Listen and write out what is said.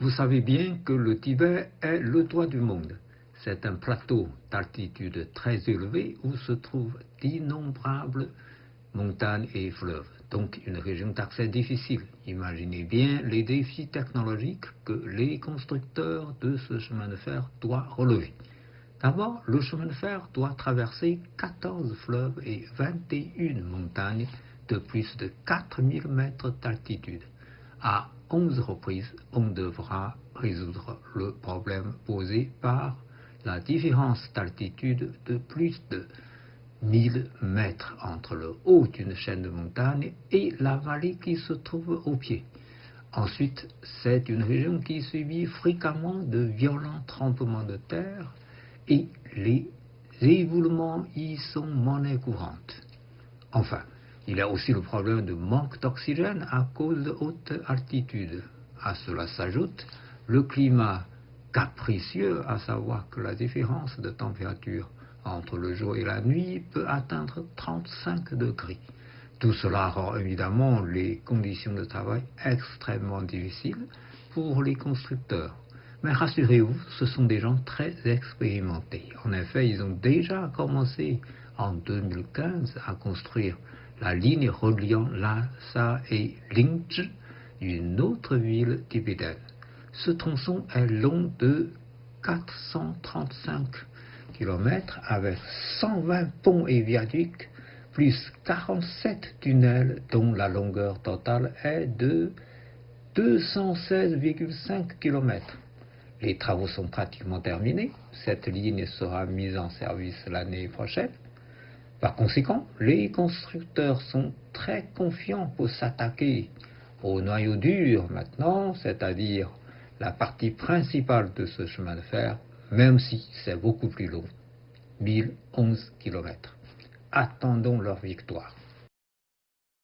Vous savez bien que le Tibet est le toit du monde. C'est un plateau d'altitude très élevée où se trouvent d'innombrables montagnes et fleuves. Donc une région d'accès difficile. Imaginez bien les défis technologiques que les constructeurs de ce chemin de fer doivent relever. D'abord, le chemin de fer doit traverser 14 fleuves et 21 montagnes de plus de 4000 mètres d'altitude. À 11 reprises, on devra résoudre le problème posé par la différence d'altitude de plus de 1000 mètres entre le haut d'une chaîne de montagnes et la vallée qui se trouve au pied. Ensuite, c'est une région qui subit fréquemment de violents tremblements de terre et les éboulements y sont monnaie courante. Enfin, il y a aussi le problème de manque d'oxygène à cause de haute altitude. À cela s'ajoute le climat capricieux, à savoir que la différence de température entre le jour et la nuit peut atteindre 35 degrés. Tout cela rend évidemment les conditions de travail extrêmement difficiles pour les constructeurs. Mais rassurez-vous, ce sont des gens très expérimentés. En effet, ils ont déjà commencé en 2015 à construire la ligne reliant Lhasa et Lingzhi, une autre ville tibétaine. Ce tronçon est long de 435 km avec 120 ponts et viaducs, plus 47 tunnels dont la longueur totale est de 216,5 km. Les travaux sont pratiquement terminés. Cette ligne sera mise en service l'année prochaine. Par conséquent, les constructeurs sont très confiants pour s'attaquer au noyau dur maintenant, c'est-à-dire la partie principale de ce chemin de fer, même si c'est beaucoup plus long, 1011 km. Attendons leur victoire.